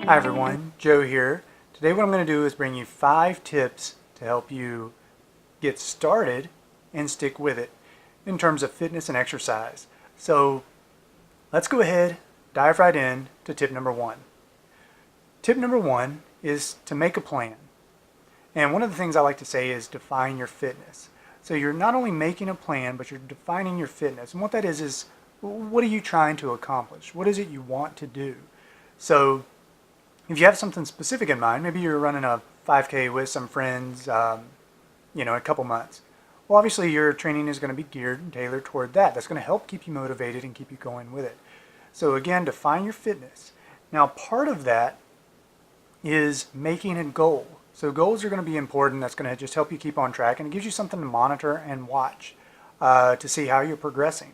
Hi everyone, Joe here. Today what I'm going to do is bring you 5 tips to help you get started and stick with it in terms of fitness and exercise. So let's go ahead, dive right in to tip number 1. Tip number 1 is to make a plan. And one of the things I like to say is define your fitness. So you're not only making a plan, but you're defining your fitness. And what that is what are you trying to accomplish? What is it you want to do? So if you have something specific in mind, maybe you're running a 5K with some friends, in a couple months. Well, obviously your training is going to be geared and tailored toward that. That's going to help keep you motivated and keep you going with it. So again, define your fitness. Now, part of that is making a goal. So goals are going to be important. That's going to just help you keep on track, and it gives you something to monitor and watch to see how you're progressing.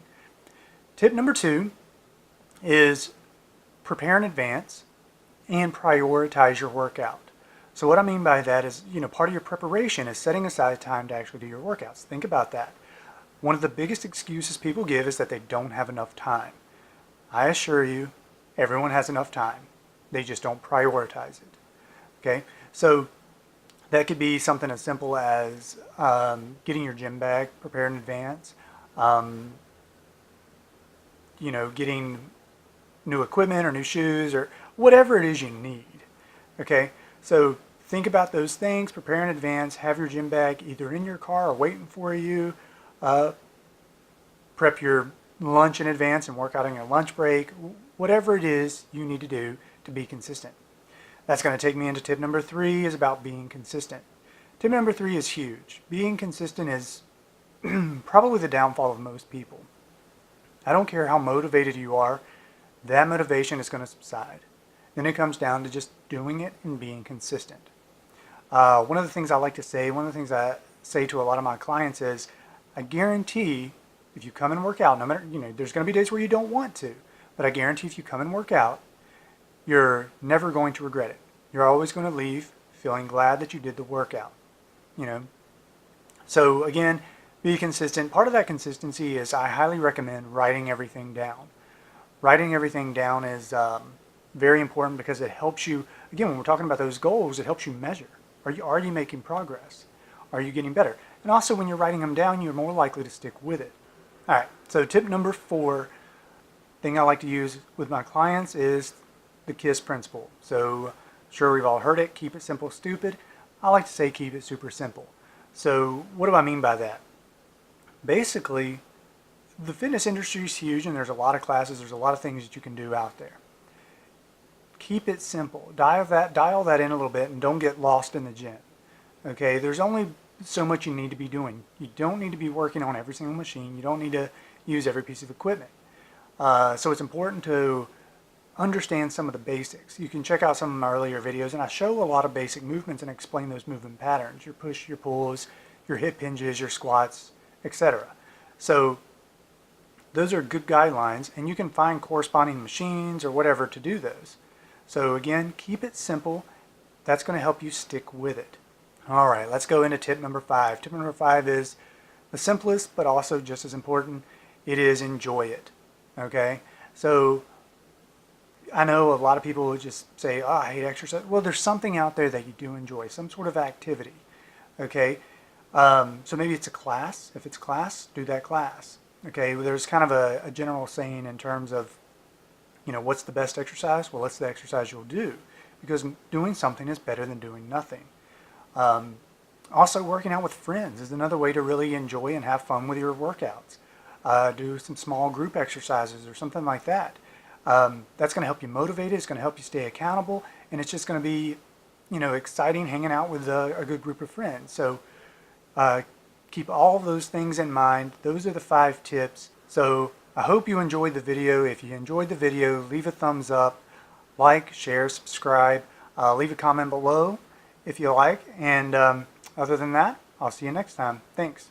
Tip number 2 is prepare in advance and prioritize your workout. So what I mean by that is, part of your preparation is setting aside time to actually do your workouts. Think about that. One of the biggest excuses people give is that they don't have enough time. I assure you, everyone has enough time. They just don't prioritize it. Okay? So that could be something as simple as getting your gym bag prepared in advance, getting new equipment or new shoes or whatever it is you need. Okay, so think about those things, prepare in advance, have your gym bag either in your car or waiting for you, prep your lunch in advance and work out on your lunch break, whatever it is you need to do to be consistent. That's going to take me into tip number 3 is about being consistent. Tip number 3 is huge. Being consistent is probably the downfall of most people. I don't care how motivated you are, that motivation is going to subside. Then it comes down to just doing it and being consistent. One of the things I like to say, one of the things I say to a lot of my clients is, I guarantee if you come and work out, no matter, there's going to be days where you don't want to, but I guarantee if you come and work out, you're never going to regret it. You're always going to leave feeling glad that you did the workout. So again, be consistent. Part of that consistency is I highly recommend writing everything down. Writing everything down is very important because it helps you, again, when we're talking about those goals, it helps you measure. Are you making progress? Are you getting better? And also when you're writing them down, you're more likely to stick with it. All right, so tip number 4, thing I like to use with my clients is the KISS principle. So sure, we've all heard it, keep it simple, stupid. I like to say keep it super simple. So what do I mean by that? Basically, the fitness industry is huge and there's a lot of classes, there's a lot of things that you can do out there. Keep it simple. Dial that in a little bit and don't get lost in the gym. Okay, there's only so much you need to be doing. You don't need to be working on every single machine. You don't need to use every piece of equipment. So it's important to understand some of the basics. You can check out some of my earlier videos and I show a lot of basic movements and explain those movement patterns. Your push, your pulls, your hip hinges, your squats, etc. So those are good guidelines and you can find corresponding machines or whatever to do those. So again, keep it simple. That's going to help you stick with it. All right, let's go into tip number 5. Tip number 5 is the simplest but also just as important. It is enjoy it. Okay, so I know a lot of people would just say, oh, I hate exercise. Well, there's something out there that you do enjoy, some sort of activity. Okay, so maybe it's a class. If it's class, do that class. Okay, well, there's kind of a general saying in terms of, what's the best exercise? Well, it's the exercise you'll do, because doing something is better than doing nothing. Also, working out with friends is another way to really enjoy and have fun with your workouts. Do some small group exercises or something like that. That's going to help you motivate it. It's going to help you stay accountable, and it's just going to be, exciting hanging out with a good group of friends. So keep all of those things in mind. Those are the 5 tips. So I hope you enjoyed the video. If you enjoyed the video, leave a thumbs up, like, share, subscribe, leave a comment below if you like. And other than that, I'll see you next time. Thanks.